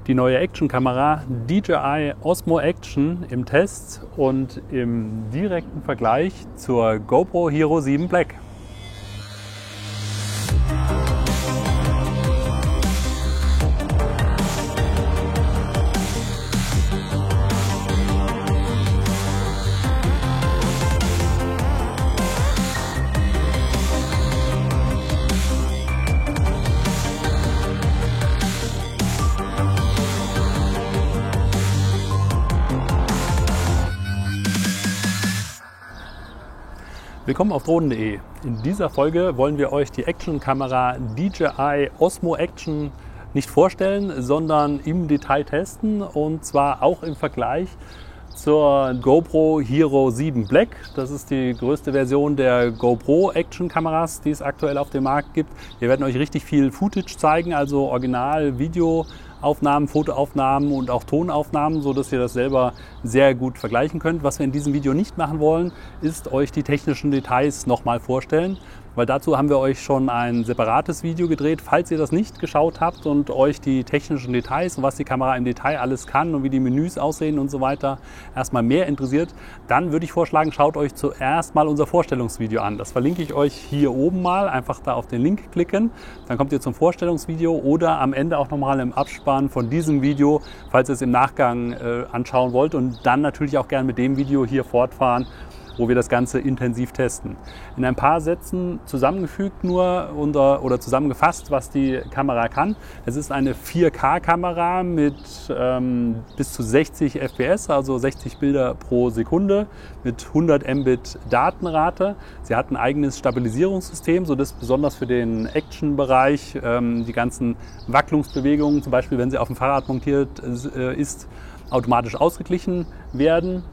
die neue Actionkamera DJI Osmo Action im Test und im direkten Vergleich zur GoPro Hero 7 Black. Willkommen auf drohnen.de. In dieser Folge wollen wir euch die Actionkamera DJI Osmo Action nicht vorstellen, sondern im Detail testen, und zwar auch im Vergleich zur GoPro Hero 7 Black. Das ist die größte Version der GoPro Action-Kameras, die es aktuell auf dem Markt gibt. Wir werden euch richtig viel Footage zeigen, also Original-Videoaufnahmen, Fotoaufnahmen und auch Tonaufnahmen, sodass ihr das selber sehr gut vergleichen könnt. Was wir in diesem Video nicht machen wollen, ist euch die technischen Details nochmal vorstellen, weil dazu haben wir euch schon ein separates Video gedreht. Falls ihr das nicht geschaut habt und euch die technischen Details und was die Kamera im Detail alles kann und wie die Menüs aussehen und so weiter erstmal mehr interessiert, dann würde ich vorschlagen, schaut euch zuerst mal unser Vorstellungsvideo an. Das verlinke ich euch hier oben mal. Einfach da auf den Link klicken, dann kommt ihr zum Vorstellungsvideo oder am Ende auch nochmal im Abspann von diesem Video, falls ihr es im Nachgang anschauen wollt, und dann natürlich auch gerne mit dem Video hier fortfahren, wo wir das Ganze intensiv testen. In ein paar Sätzen zusammengefügt oder zusammengefasst, was die Kamera kann. Es ist eine 4K-Kamera mit bis zu 60 FPS, also 60 Bilder pro Sekunde mit 100 Mbit Datenrate. Sie hat ein eigenes Stabilisierungssystem, sodass besonders für den Action-Bereich die ganzen Wacklungsbewegungen, zum Beispiel wenn sie auf dem Fahrrad montiert ist, automatisch ausgeglichen werden.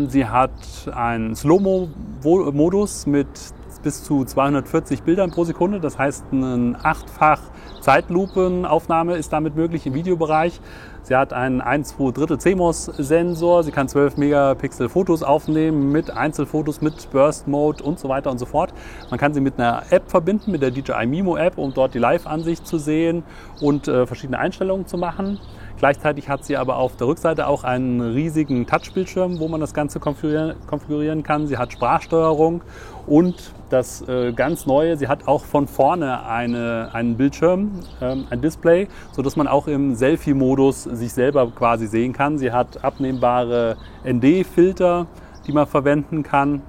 Sie hat einen Slow-Mo-Modus mit bis zu 240 Bildern pro Sekunde. Das heißt, eine 8-fach Zeitlupenaufnahme ist damit möglich im Videobereich. Sie hat einen 1,2 CMOS-Sensor. Sie kann 12 Megapixel Fotos aufnehmen mit Einzelfotos, mit Burst Mode und so weiter und so fort. Man kann sie mit einer App verbinden, mit der DJI Mimo App, um dort die Live-Ansicht zu sehen und verschiedene Einstellungen zu machen. Gleichzeitig hat sie aber auf der Rückseite auch einen riesigen Touchbildschirm, wo man das Ganze konfigurieren kann. Sie hat Sprachsteuerung und das ganz Neue, sie hat auch von vorne einen Bildschirm, ein Display, sodass man auch im Selfie-Modus sich selber quasi sehen kann. Sie hat abnehmbare ND-Filter, die man verwenden kann.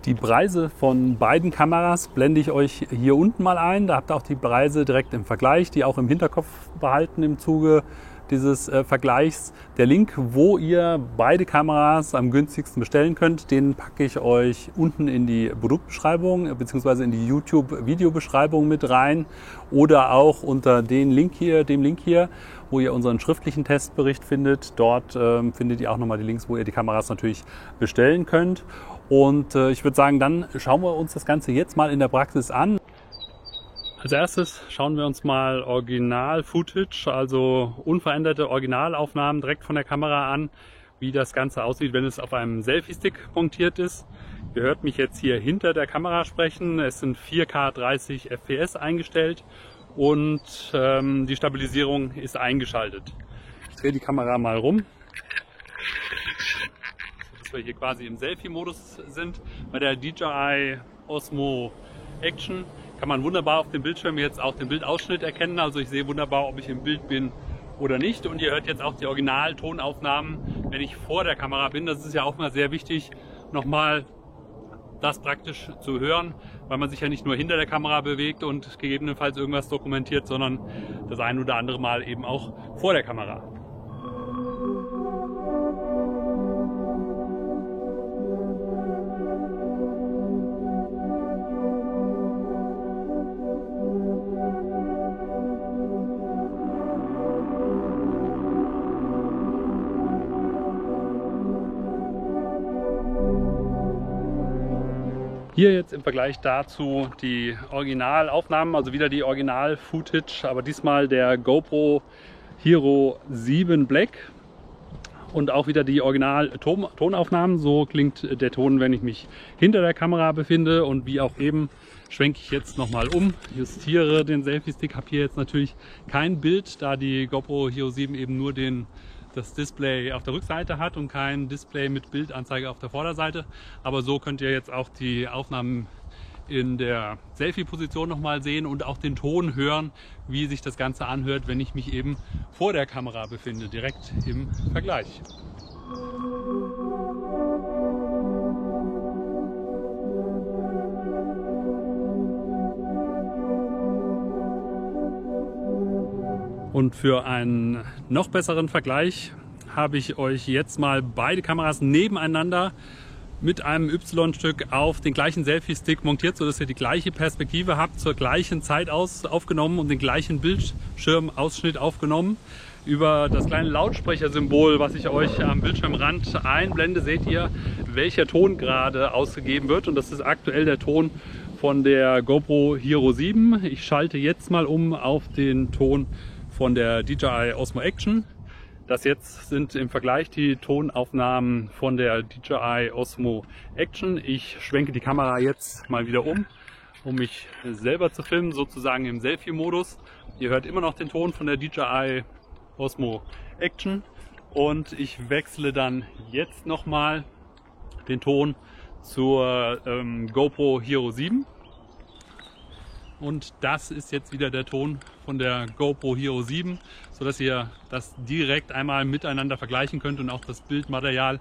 Die Preise von beiden Kameras blende ich euch hier unten mal ein. Da habt ihr auch die Preise direkt im Vergleich, die auch im Hinterkopf behalten im Zuge dieses Vergleichs. Der Link, wo ihr beide Kameras am günstigsten bestellen könnt, den packe ich euch unten in die Produktbeschreibung bzw. in die YouTube-Videobeschreibung mit rein, oder auch unter dem Link hier, wo ihr unseren schriftlichen Testbericht findet. Dort findet ihr auch nochmal die Links, wo ihr die Kameras natürlich bestellen könnt. Und ich würde sagen, dann schauen wir uns das Ganze jetzt mal in der Praxis an. Als erstes schauen wir uns mal Original-Footage, also unveränderte Originalaufnahmen direkt von der Kamera an, wie das Ganze aussieht, wenn es auf einem Selfie-Stick montiert ist. Ihr hört mich jetzt hier hinter der Kamera sprechen. Es sind 4K 30 FPS eingestellt und die Stabilisierung ist eingeschaltet. Ich drehe die Kamera mal rum, dass wir hier quasi im Selfie-Modus sind. Bei der DJI Osmo Action kann man wunderbar auf dem Bildschirm jetzt auch den Bildausschnitt erkennen. Also ich sehe wunderbar, ob ich im Bild bin oder nicht. Und ihr hört jetzt auch die Originaltonaufnahmen, wenn ich vor der Kamera bin. Das ist ja auch mal sehr wichtig, nochmal das praktisch zu hören, weil man sich ja nicht nur hinter der Kamera bewegt und gegebenenfalls irgendwas dokumentiert, sondern das ein oder andere Mal eben auch vor der Kamera. Hier jetzt im Vergleich dazu die Originalaufnahmen, also wieder die Original-Footage, aber diesmal der GoPro Hero 7 Black. Und auch wieder die Original-Tonaufnahmen. So klingt der Ton, wenn ich mich hinter der Kamera befinde. Und wie auch eben schwenke ich jetzt nochmal um, justiere den Selfie-Stick, habe hier jetzt natürlich kein Bild, da die GoPro Hero 7 eben nur das Display auf der Rückseite hat und kein Display mit Bildanzeige auf der Vorderseite. Aber so könnt ihr jetzt auch die Aufnahmen in der Selfie-Position nochmal sehen und auch den Ton hören, wie sich das Ganze anhört, wenn ich mich eben vor der Kamera befinde, direkt im Vergleich. Und für einen noch besseren Vergleich habe ich euch jetzt mal beide Kameras nebeneinander mit einem Y-Stück auf den gleichen Selfie-Stick montiert, sodass ihr die gleiche Perspektive habt, zur gleichen Zeit aufgenommen und den gleichen Bildschirmausschnitt aufgenommen. Über das kleine Lautsprechersymbol, was ich euch am Bildschirmrand einblende, seht ihr, welcher Ton gerade ausgegeben wird. Und das ist aktuell der Ton von der GoPro Hero 7. Ich schalte jetzt mal um auf den Ton von der DJI Osmo Action. Das jetzt sind im Vergleich die Tonaufnahmen von der DJI Osmo Action. Ich schwenke die Kamera jetzt mal wieder um mich selber zu filmen, sozusagen im Selfie-Modus. Ihr hört immer noch den Ton von der DJI Osmo Action und ich wechsle dann jetzt nochmal den Ton zur GoPro Hero 7. Und das ist jetzt wieder der Ton von der GoPro Hero 7, sodass ihr das direkt einmal miteinander vergleichen könnt und auch das Bildmaterial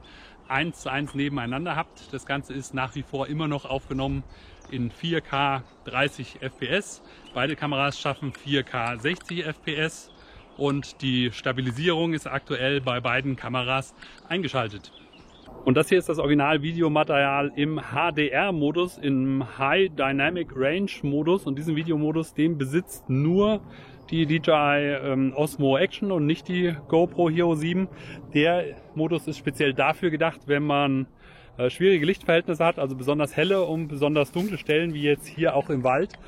1:1 nebeneinander habt. Das Ganze ist nach wie vor immer noch aufgenommen in 4K 30 FPS. Beide Kameras schaffen 4K 60 FPS und die Stabilisierung ist aktuell bei beiden Kameras eingeschaltet. Und das hier ist das Original-Videomaterial im HDR-Modus, im High Dynamic Range Modus. Und diesen Videomodus, den besitzt nur die DJI Osmo Action und nicht die GoPro Hero 7. Der Modus ist speziell dafür gedacht, wenn man schwierige Lichtverhältnisse hat, also besonders helle und besonders dunkle Stellen, wie jetzt hier auch im Wald.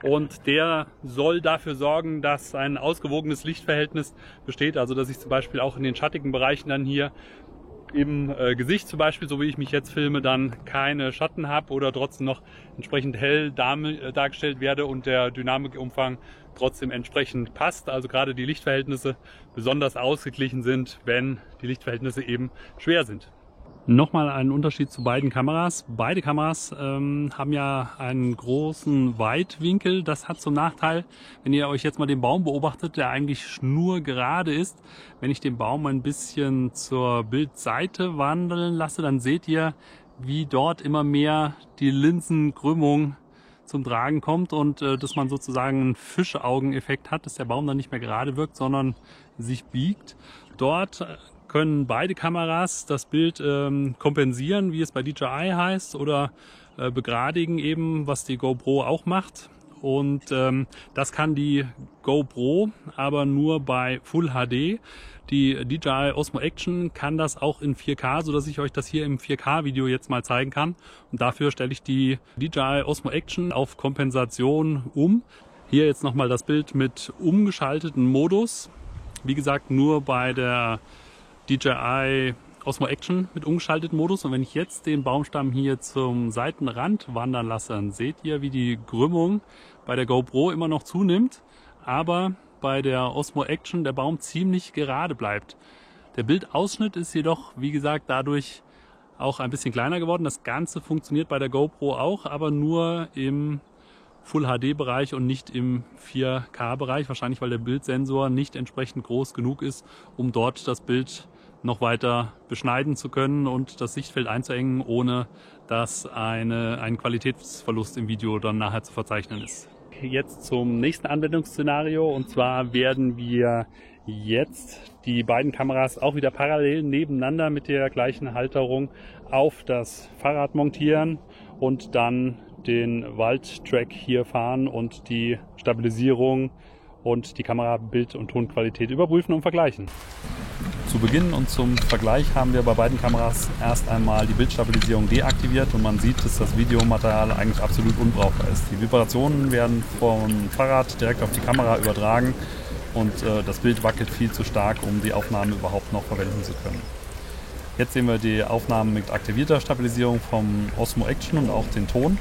Und der soll dafür sorgen, dass ein ausgewogenes Lichtverhältnis besteht, also dass ich zum Beispiel auch in den schattigen Bereichen dann hier im Gesicht zum Beispiel, so wie ich mich jetzt filme, dann keine Schatten habe oder trotzdem noch entsprechend hell dargestellt werde und der Dynamikumfang trotzdem entsprechend passt. Also gerade die Lichtverhältnisse besonders ausgeglichen sind, wenn die Lichtverhältnisse eben schwer sind. Nochmal ein Unterschied zu beiden Kameras. Beide Kameras haben ja einen großen Weitwinkel. Das hat zum Nachteil, wenn ihr euch jetzt mal den Baum beobachtet, der eigentlich schnurgerade ist. Wenn ich den Baum ein bisschen zur Bildseite wandeln lasse, dann seht ihr, wie dort immer mehr die Linsenkrümmung zum Tragen kommt und dass man sozusagen einen Fischaugeneffekt hat, dass der Baum dann nicht mehr gerade wirkt, sondern sich biegt. Dort können beide Kameras das Bild kompensieren, wie es bei DJI heißt, oder begradigen eben, was die GoPro auch macht. Und das kann die GoPro aber nur bei Full HD. Die DJI Osmo Action kann das auch in 4K, sodass ich euch das hier im 4K-Video jetzt mal zeigen kann. Und dafür stelle ich die DJI Osmo Action auf Kompensation um. Hier jetzt nochmal das Bild mit umgeschalteten Modus. Wie gesagt, nur bei der DJI Osmo Action mit umgeschaltetem Modus. Und wenn ich jetzt den Baumstamm hier zum Seitenrand wandern lasse, dann seht ihr, wie die Krümmung bei der GoPro immer noch zunimmt, aber bei der Osmo Action der Baum ziemlich gerade bleibt. Der Bildausschnitt ist jedoch, wie gesagt, dadurch auch ein bisschen kleiner geworden. Das Ganze funktioniert bei der GoPro auch, aber nur im Full-HD-Bereich und nicht im 4K-Bereich. Wahrscheinlich, weil der Bildsensor nicht entsprechend groß genug ist, um dort das Bild noch weiter beschneiden zu können und das Sichtfeld einzuengen, ohne dass ein Qualitätsverlust im Video dann nachher zu verzeichnen ist. Jetzt zum nächsten Anwendungsszenario, und zwar werden wir jetzt die beiden Kameras auch wieder parallel nebeneinander mit der gleichen Halterung auf das Fahrrad montieren und dann den Waldtrack hier fahren und die Stabilisierung und die Kamerabild- und Tonqualität überprüfen und vergleichen. Zu Beginn und zum Vergleich haben wir bei beiden Kameras erst einmal die Bildstabilisierung deaktiviert und man sieht, dass das Videomaterial eigentlich absolut unbrauchbar ist. Die Vibrationen werden vom Fahrrad direkt auf die Kamera übertragen und das Bild wackelt viel zu stark, um die Aufnahme überhaupt noch verwenden zu können. Jetzt sehen wir die Aufnahmen mit aktivierter Stabilisierung vom Osmo Action und auch den Ton.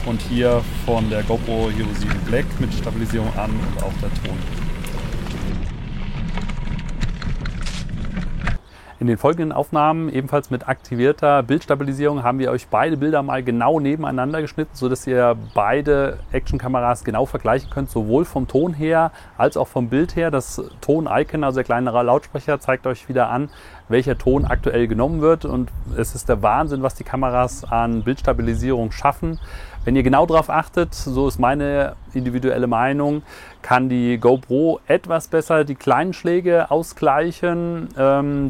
und hier von der GoPro Hero 7 Black mit Stabilisierung an und auch der Ton. In den folgenden Aufnahmen, ebenfalls mit aktivierter Bildstabilisierung, haben wir euch beide Bilder mal genau nebeneinander geschnitten, sodass ihr beide Actionkameras genau vergleichen könnt, sowohl vom Ton her als auch vom Bild her. Das Ton-Icon, also der kleinere Lautsprecher, zeigt euch wieder an, welcher Ton aktuell genommen wird. Und es ist der Wahnsinn, was die Kameras an Bildstabilisierung schaffen. Wenn ihr genau darauf achtet, so ist meine individuelle Meinung, kann die GoPro etwas besser die kleinen Schläge ausgleichen.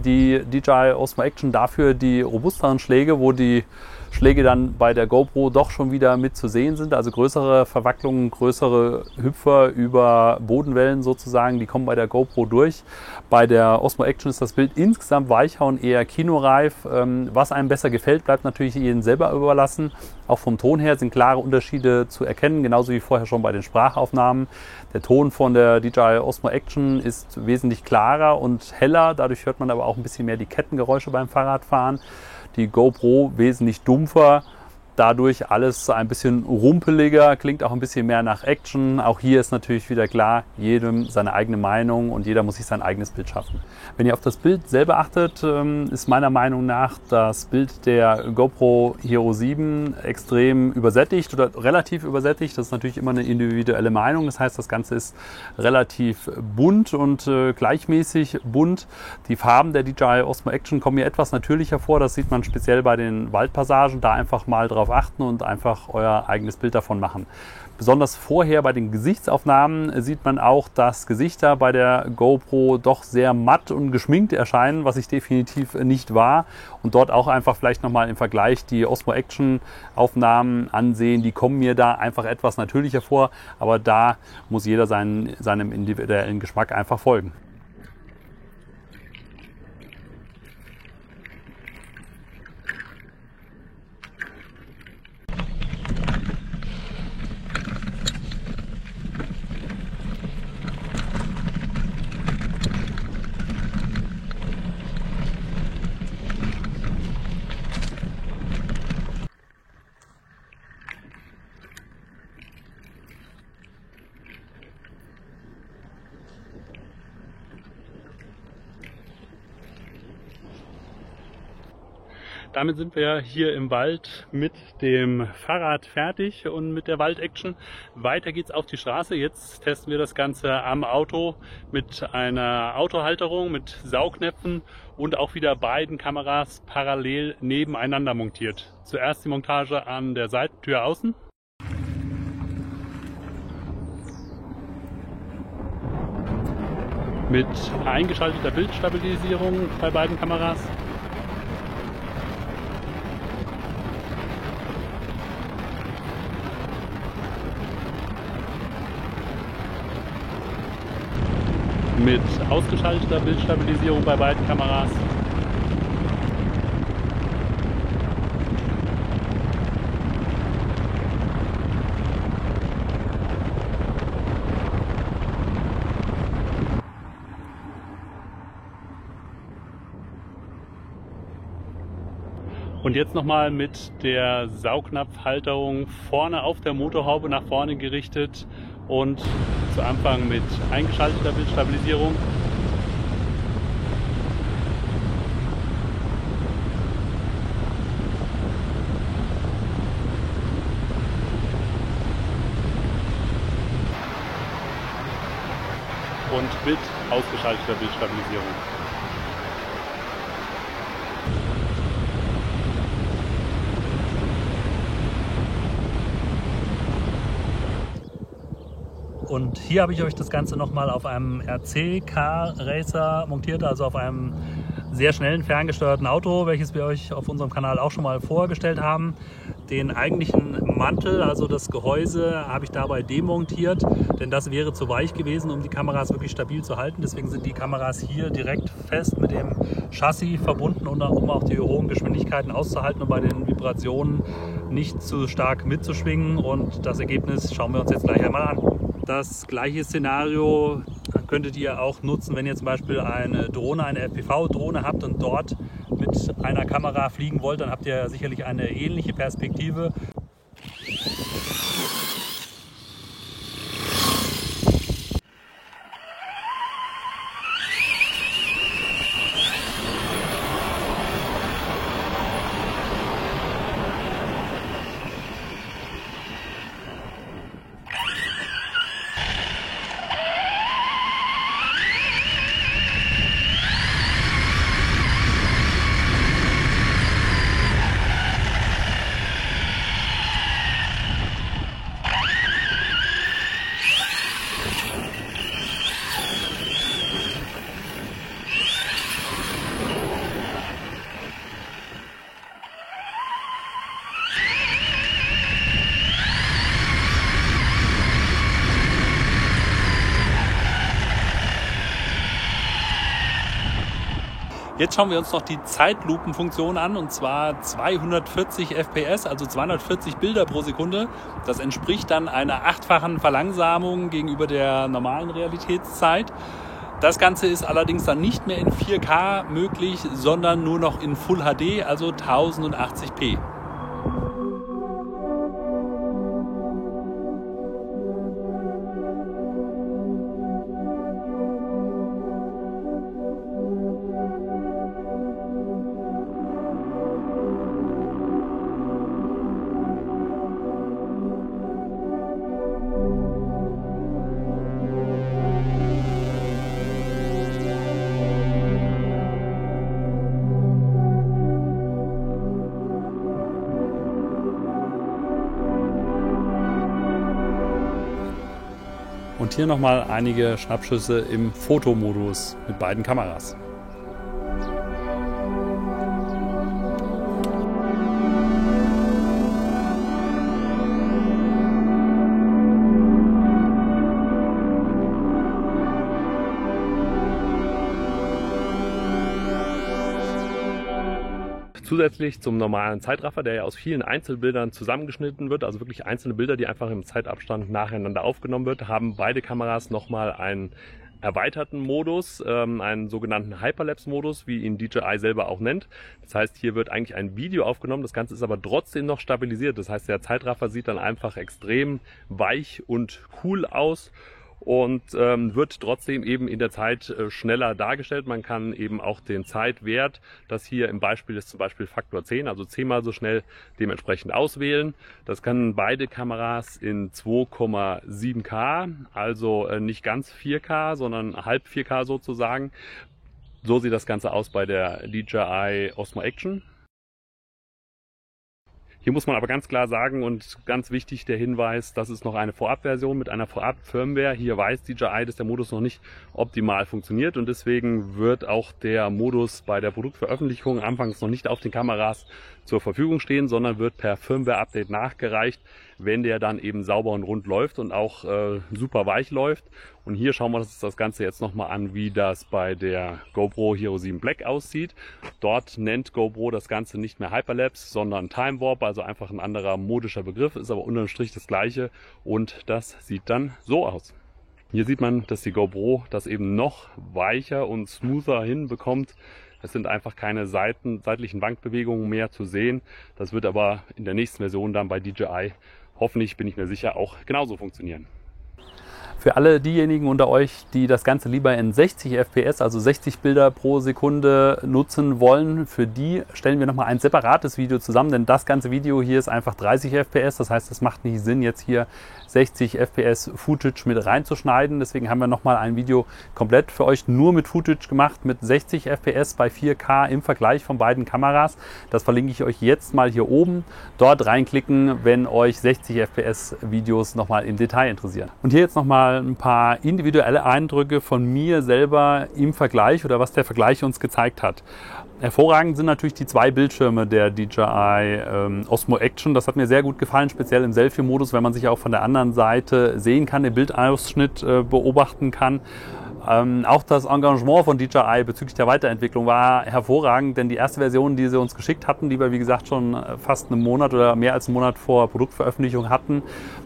Die DJI Osmo Action dafür die robusteren Schläge, wo die Schläge dann bei der GoPro doch schon wieder mit zu sehen sind. Also größere Verwacklungen, größere Hüpfer über Bodenwellen sozusagen, die kommen bei der GoPro durch. Bei der Osmo Action ist das Bild insgesamt weicher und eher kinoreif. Was einem besser gefällt, bleibt natürlich jedem selber überlassen. Auch vom Ton her sind klare Unterschiede zu erkennen, genauso wie vorher schon bei den Sprachaufnahmen. Der Ton von der DJI Osmo Action ist wesentlich klarer und heller. Dadurch hört man aber auch ein bisschen mehr die Kettengeräusche beim Fahrradfahren. Die GoPro wesentlich dumpfer, dadurch alles ein bisschen rumpeliger, klingt auch ein bisschen mehr nach Action. Auch hier ist natürlich wieder klar, jedem seine eigene Meinung und jeder muss sich sein eigenes Bild schaffen. Wenn ihr auf das Bild selber achtet, ist meiner Meinung nach das Bild der GoPro Hero 7 extrem übersättigt oder relativ übersättigt. Das ist natürlich immer eine individuelle Meinung. Das heißt, das Ganze ist relativ bunt und gleichmäßig bunt. Die Farben der DJI Osmo Action kommen mir etwas natürlicher vor. Das sieht man speziell bei den Waldpassagen. Da einfach mal drauf achten und einfach euer eigenes Bild davon machen. Besonders vorher bei den Gesichtsaufnahmen sieht man auch, dass Gesichter bei der GoPro doch sehr matt und geschminkt erscheinen, was ich definitiv nicht war. Und dort auch einfach vielleicht nochmal im Vergleich die Osmo Action Aufnahmen ansehen. Die kommen mir da einfach etwas natürlicher vor, aber da muss jeder seinem individuellen Geschmack einfach folgen. Damit sind wir hier im Wald mit dem Fahrrad fertig und mit der Wald-Action. Weiter geht's auf die Straße. Jetzt testen wir das Ganze am Auto mit einer Autohalterung, mit Saugnäpfen und auch wieder beiden Kameras parallel nebeneinander montiert. Zuerst die Montage an der Seitentür außen. Mit eingeschalteter Bildstabilisierung bei beiden Kameras. Mit ausgeschalteter Bildstabilisierung bei beiden Kameras. Und jetzt nochmal mit der Saugnapfhalterung vorne auf der Motorhaube nach vorne gerichtet und zu Anfang mit eingeschalteter Bildstabilisierung. Und mit ausgeschalteter Bildstabilisierung. Und hier habe ich euch das Ganze nochmal auf einem RC Car Racer montiert, also auf einem sehr schnellen ferngesteuerten Auto, welches wir euch auf unserem Kanal auch schon mal vorgestellt haben. Den eigentlichen Mantel, also das Gehäuse, habe ich dabei demontiert, denn das wäre zu weich gewesen, um die Kameras wirklich stabil zu halten. Deswegen sind die Kameras hier direkt fest mit dem Chassis verbunden, um auch die hohen Geschwindigkeiten auszuhalten und bei den Vibrationen nicht zu stark mitzuschwingen. Und das Ergebnis schauen wir uns jetzt gleich einmal an. Das gleiche Szenario könntet ihr auch nutzen, wenn ihr zum Beispiel eine Drohne, eine FPV-Drohne habt und dort mit einer Kamera fliegen wollt, dann habt ihr sicherlich eine ähnliche Perspektive. Jetzt schauen wir uns noch die Zeitlupenfunktion an, und zwar 240 FPS, also 240 Bilder pro Sekunde. Das entspricht dann einer 8-fachen Verlangsamung gegenüber der normalen Realitätszeit. Das Ganze ist allerdings dann nicht mehr in 4K möglich, sondern nur noch in Full HD, also 1080p. Und hier nochmal einige Schnappschüsse im Fotomodus mit beiden Kameras. Zusätzlich zum normalen Zeitraffer, der ja aus vielen Einzelbildern zusammengeschnitten wird, also wirklich einzelne Bilder, die einfach im Zeitabstand nacheinander aufgenommen wird, haben beide Kameras nochmal einen erweiterten Modus, einen sogenannten Hyperlapse-Modus, wie ihn DJI selber auch nennt. Das heißt, hier wird eigentlich ein Video aufgenommen, das Ganze ist aber trotzdem noch stabilisiert. Das heißt, der Zeitraffer sieht dann einfach extrem weich und cool aus und wird trotzdem eben in der Zeit schneller dargestellt. Man kann eben auch den Zeitwert, das hier im Beispiel ist zum Beispiel Faktor 10, also 10-mal so schnell dementsprechend auswählen. Das können beide Kameras in 2,7K, also nicht ganz 4K, sondern halb 4K sozusagen. So sieht das Ganze aus bei der DJI Osmo Action. Hier muss man aber ganz klar sagen und ganz wichtig der Hinweis, das ist noch eine Vorabversion mit einer Vorab-Firmware. Hier weiß DJI, dass der Modus noch nicht optimal funktioniert und deswegen wird auch der Modus bei der Produktveröffentlichung anfangs noch nicht auf den Kameras zur Verfügung stehen, sondern wird per Firmware-Update nachgereicht, wenn der dann eben sauber und rund läuft und auch super weich läuft. Und hier schauen wir uns das Ganze jetzt nochmal an, wie das bei der GoPro Hero 7 Black aussieht. Dort nennt GoPro das Ganze nicht mehr Hyperlapse, sondern Time Warp, also einfach ein anderer modischer Begriff, ist aber unterm Strich das gleiche und das sieht dann so aus. Hier sieht man, dass die GoPro das eben noch weicher und smoother hinbekommt. Es sind einfach keine seitlichen Wankbewegungen mehr zu sehen. Das wird aber in der nächsten Version dann bei DJI, hoffentlich, bin ich mir sicher, auch genauso funktionieren. Für alle diejenigen unter euch, die das Ganze lieber in 60 FPS, also 60 Bilder pro Sekunde nutzen wollen, für die stellen wir nochmal ein separates Video zusammen, denn das ganze Video hier ist einfach 30 FPS, das heißt, es macht nicht Sinn, jetzt hier 60 FPS Footage mit reinzuschneiden. Deswegen haben wir nochmal ein Video komplett für euch nur mit Footage gemacht, mit 60 FPS bei 4K im Vergleich von beiden Kameras. Das verlinke ich euch jetzt mal hier oben. Dort reinklicken, wenn euch 60 FPS Videos nochmal im Detail interessieren. Und hier jetzt nochmal ein paar individuelle Eindrücke von mir selber im Vergleich oder was der Vergleich uns gezeigt hat. Hervorragend sind natürlich die zwei Bildschirme der DJI Osmo Action. Das hat mir sehr gut gefallen, speziell im Selfie-Modus, wenn man sich auch von der anderen Seite sehen kann, den Bildausschnitt beobachten kann. Auch das Engagement von DJI bezüglich der Weiterentwicklung war hervorragend, denn die erste Version, die sie uns geschickt hatten, die wir wie gesagt schon fast einen Monat oder mehr als einen Monat vor Produktveröffentlichung hatten,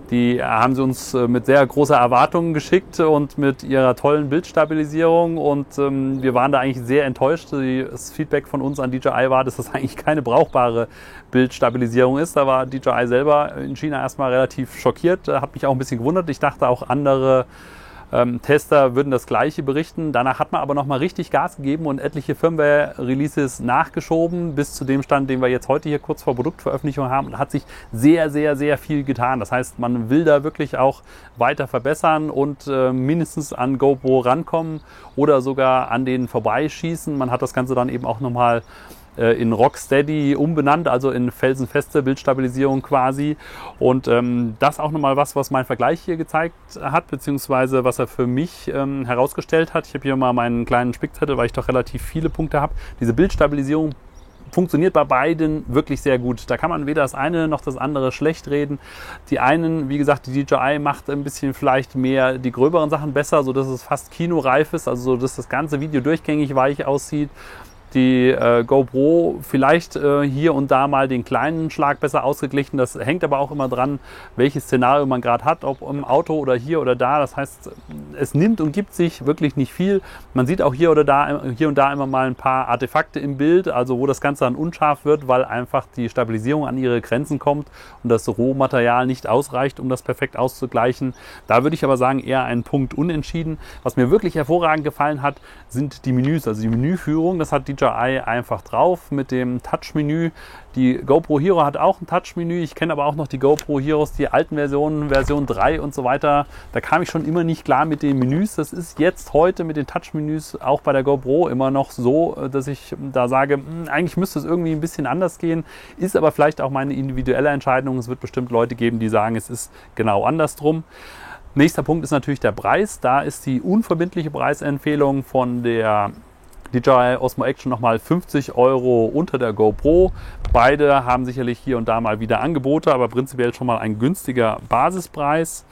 die haben sie uns mit sehr großer Erwartung geschickt und mit ihrer tollen Bildstabilisierung und wir waren da eigentlich sehr enttäuscht. Das Feedback von uns an DJI war, dass das eigentlich keine brauchbare Bildstabilisierung ist. Da war DJI selber in China erstmal relativ schockiert, hat mich auch ein bisschen gewundert. Ich dachte auch andere Tester würden das Gleiche berichten. Danach hat man aber nochmal richtig Gas gegeben und etliche Firmware-Releases nachgeschoben bis zu dem Stand, den wir jetzt heute hier kurz vor Produktveröffentlichung haben. Und hat sich sehr, sehr, sehr viel getan. Das heißt, man will da wirklich auch weiter verbessern und mindestens an GoPro rankommen oder sogar an denen vorbeischießen. Man hat das Ganze dann eben auch nochmal in Rocksteady umbenannt, also in felsenfeste Bildstabilisierung quasi. Und das auch nochmal was mein Vergleich hier gezeigt hat, beziehungsweise was er für mich herausgestellt hat. Ich habe hier mal meinen kleinen Spickzettel, weil ich doch relativ viele Punkte habe. Diese Bildstabilisierung funktioniert bei beiden wirklich sehr gut. Da kann man weder das eine noch das andere schlecht reden. Die einen, wie gesagt, die DJI macht ein bisschen vielleicht mehr die gröberen Sachen besser, sodass es fast kinoreif ist, also so, dass das ganze Video durchgängig weich aussieht. Die GoPro vielleicht hier und da mal den kleinen Schlag besser ausgeglichen. Das hängt aber auch immer dran, welches Szenario man gerade hat, ob im Auto oder hier oder da. Das heißt, es nimmt und gibt sich wirklich nicht viel. Man sieht auch hier und da immer mal ein paar Artefakte im Bild, also wo das Ganze dann unscharf wird, weil einfach die Stabilisierung an ihre Grenzen kommt und das Rohmaterial nicht ausreicht, um das perfekt auszugleichen. Da würde ich aber sagen, eher ein Punkt unentschieden. Was mir wirklich hervorragend gefallen hat, sind die Menüs, also die Menüführung. Das hat DJI einfach drauf mit dem Touch-Menü. Die GoPro Hero hat auch ein Touch-Menü. Ich kenne aber auch noch die GoPro Heroes, die alten Versionen, Version 3 und so weiter. Da kam ich schon immer nicht klar mit den Menüs. Das ist jetzt heute mit den Touch-Menüs auch bei der GoPro immer noch so, dass ich da sage, eigentlich müsste es irgendwie ein bisschen anders gehen. Ist aber vielleicht auch meine individuelle Entscheidung. Es wird bestimmt Leute geben, die sagen, es ist genau andersrum. Nächster Punkt ist natürlich der Preis. Da ist die unverbindliche Preisempfehlung von der DJI Osmo Action nochmal 50 € unter der GoPro. Beide haben sicherlich hier und da mal wieder Angebote, aber prinzipiell schon mal ein günstiger Basispreis.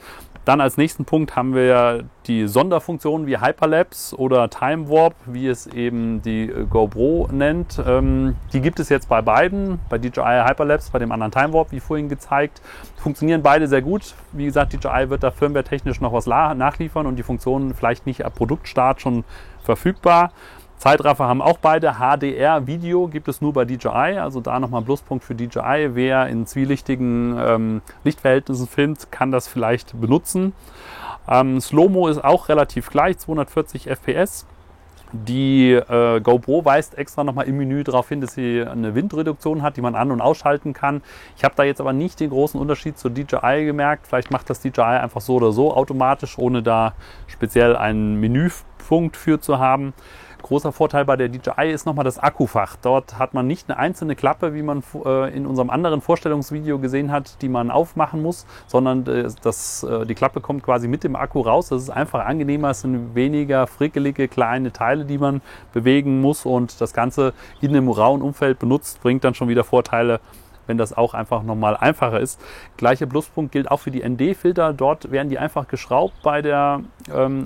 Dann als nächsten Punkt haben wir die Sonderfunktionen wie Hyperlapse oder Time Warp, wie es eben die GoPro nennt. Die gibt es jetzt bei beiden, bei DJI Hyperlapse, bei dem anderen Time Warp, wie vorhin gezeigt. Funktionieren beide sehr gut. Wie gesagt, DJI wird da firmware-technisch noch was nachliefern und die Funktionen vielleicht nicht ab Produktstart schon verfügbar. Zeitraffer haben auch beide. HDR-Video gibt es nur bei DJI, also da nochmal ein Pluspunkt für DJI. Wer in zwielichtigen Lichtverhältnissen filmt, kann das vielleicht benutzen. Slow-Mo ist auch relativ gleich, 240 FPS. Die GoPro weist extra nochmal im Menü darauf hin, dass sie eine Windreduktion hat, die man an- und ausschalten kann. Ich habe da jetzt aber nicht den großen Unterschied zur DJI gemerkt. Vielleicht macht das DJI einfach so oder so automatisch, ohne da speziell einen Menüpunkt für zu haben. Großer Vorteil bei der DJI ist nochmal das Akkufach. Dort hat man nicht eine einzelne Klappe, wie man in unserem anderen Vorstellungsvideo gesehen hat, die man aufmachen muss, sondern die Klappe kommt quasi mit dem Akku raus. Das ist einfach angenehmer, es sind weniger frickelige kleine Teile, die man bewegen muss, und das Ganze in einem rauen Umfeld benutzt, bringt dann schon wieder Vorteile, wenn das auch einfach nochmal einfacher ist. Gleicher Pluspunkt gilt auch für die ND-Filter. Dort werden die einfach geschraubt bei der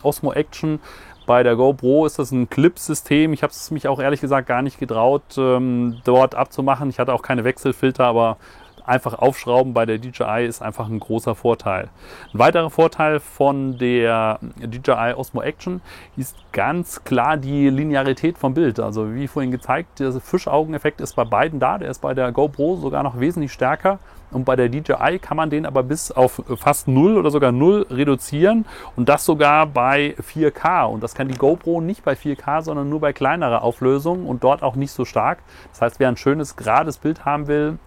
Osmo Action. Bei der GoPro ist das ein Clip-System. Ich habe es mich auch ehrlich gesagt gar nicht getraut, dort abzumachen. Ich hatte auch keine Wechselfilter, aber einfach aufschrauben bei der DJI ist einfach ein großer Vorteil. Ein weiterer Vorteil von der DJI Osmo Action ist ganz klar die Linearität vom Bild. Also wie vorhin gezeigt, der Fischaugeneffekt ist bei beiden da. Der ist bei der GoPro sogar noch wesentlich stärker. Und bei der DJI kann man den aber bis auf fast 0 oder sogar 0 reduzieren, und das sogar bei 4K. Und das kann die GoPro nicht bei 4K, sondern nur bei kleinerer Auflösung und dort auch nicht so stark. Das heißt, wer ein schönes, gerades Bild haben will,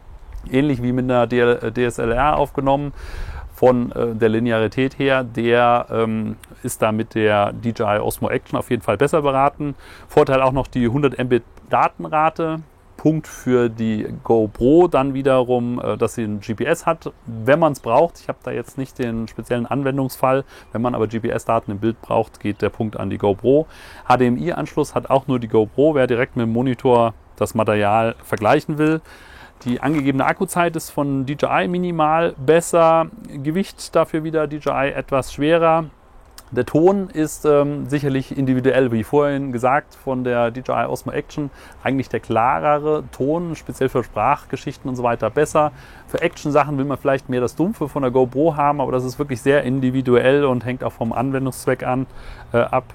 ähnlich wie mit einer DSLR aufgenommen, von der Linearität her, der ist da mit der DJI Osmo Action auf jeden Fall besser beraten. Vorteil auch noch die 100 Mbit Datenrate. Punkt für die GoPro dann wiederum, dass sie ein GPS hat, wenn man es braucht. Ich habe da jetzt nicht den speziellen Anwendungsfall. Wenn man aber GPS-Daten im Bild braucht, geht der Punkt an die GoPro. HDMI-Anschluss hat auch nur die GoPro, wer direkt mit dem Monitor das Material vergleichen will. Die angegebene Akkuzeit ist von DJI minimal besser. Gewicht dafür wieder DJI etwas schwerer. Der Ton ist sicherlich individuell, wie vorhin gesagt, von der DJI Osmo Action eigentlich der klarere Ton, speziell für Sprachgeschichten und so weiter besser. Für Action-Sachen will man vielleicht mehr das Dumpfe von der GoPro haben, aber das ist wirklich sehr individuell und hängt auch vom Anwendungszweck ab.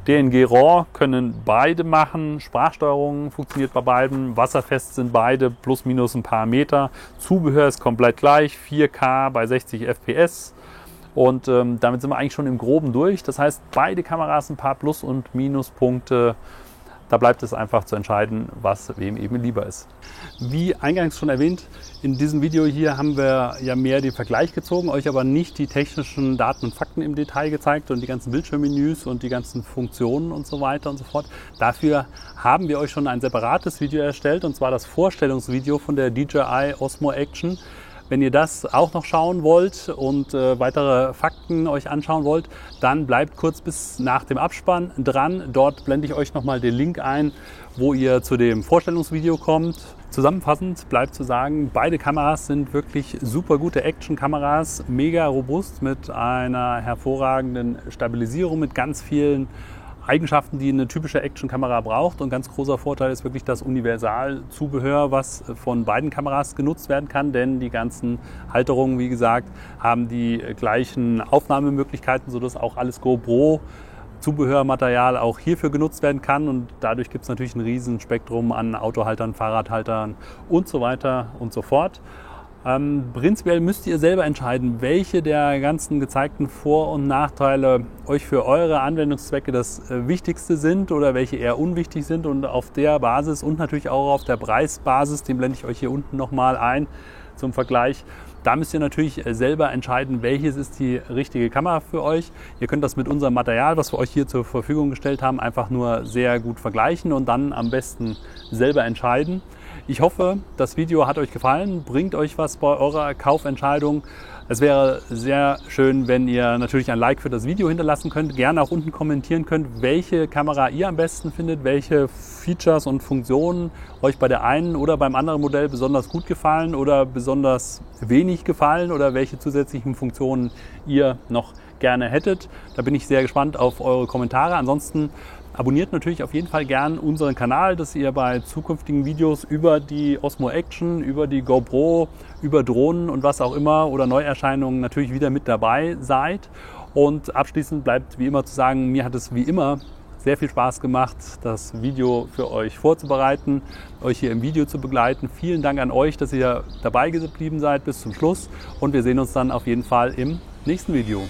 DNG RAW können beide machen, Sprachsteuerung funktioniert bei beiden, wasserfest sind beide, plus minus ein paar Meter. Zubehör ist komplett gleich, 4K bei 60 FPS. Und damit sind wir eigentlich schon im Groben durch. Das heißt, beide Kameras ein paar Plus- und Minuspunkte. Da bleibt es einfach zu entscheiden, was wem eben lieber ist. Wie eingangs schon erwähnt, in diesem Video hier haben wir ja mehr den Vergleich gezogen, euch aber nicht die technischen Daten und Fakten im Detail gezeigt und die ganzen Bildschirmmenüs und die ganzen Funktionen und so weiter und so fort. Dafür haben wir euch schon ein separates Video erstellt, und zwar das Vorstellungsvideo von der DJI Osmo Action. Wenn ihr das auch noch schauen wollt und weitere Fakten euch anschauen wollt, dann bleibt kurz bis nach dem Abspann dran. Dort blende ich euch nochmal den Link ein, wo ihr zu dem Vorstellungsvideo kommt. Zusammenfassend bleibt zu sagen, beide Kameras sind wirklich super gute Action-Kameras, mega robust mit einer hervorragenden Stabilisierung, mit ganz vielen Eigenschaften, die eine typische Actionkamera braucht. Und ganz großer Vorteil ist wirklich das Universalzubehör, was von beiden Kameras genutzt werden kann, denn die ganzen Halterungen, wie gesagt, haben die gleichen Aufnahmemöglichkeiten, sodass auch alles GoPro Zubehörmaterial auch hierfür genutzt werden kann, und dadurch gibt es natürlich ein riesen Spektrum an Autohaltern, Fahrradhaltern und so weiter und so fort. Prinzipiell müsst ihr selber entscheiden, welche der ganzen gezeigten Vor- und Nachteile euch für eure Anwendungszwecke das Wichtigste sind oder welche eher unwichtig sind, und auf der Basis und natürlich auch auf der Preisbasis, den blende ich euch hier unten nochmal ein zum Vergleich. Da müsst ihr natürlich selber entscheiden, welches ist die richtige Kamera für euch. Ihr könnt das mit unserem Material, was wir euch hier zur Verfügung gestellt haben, einfach nur sehr gut vergleichen und dann am besten selber entscheiden. Ich hoffe, das Video hat euch gefallen, bringt euch was bei eurer Kaufentscheidung. Es wäre sehr schön, wenn ihr natürlich ein Like für das Video hinterlassen könnt, gerne auch unten kommentieren könnt, welche Kamera ihr am besten findet, welche Features und Funktionen euch bei der einen oder beim anderen Modell besonders gut gefallen oder besonders wenig gefallen oder welche zusätzlichen Funktionen ihr noch gerne hättet. Da bin ich sehr gespannt auf eure Kommentare. Ansonsten abonniert natürlich auf jeden Fall gern unseren Kanal, dass ihr bei zukünftigen Videos über die Osmo Action, über die GoPro, über Drohnen und was auch immer oder Neuerscheinungen natürlich wieder mit dabei seid. Und abschließend bleibt wie immer zu sagen, mir hat es wie immer sehr viel Spaß gemacht, das Video für euch vorzubereiten, euch hier im Video zu begleiten. Vielen Dank an euch, dass ihr dabei geblieben seid bis zum Schluss, und wir sehen uns dann auf jeden Fall im nächsten Video.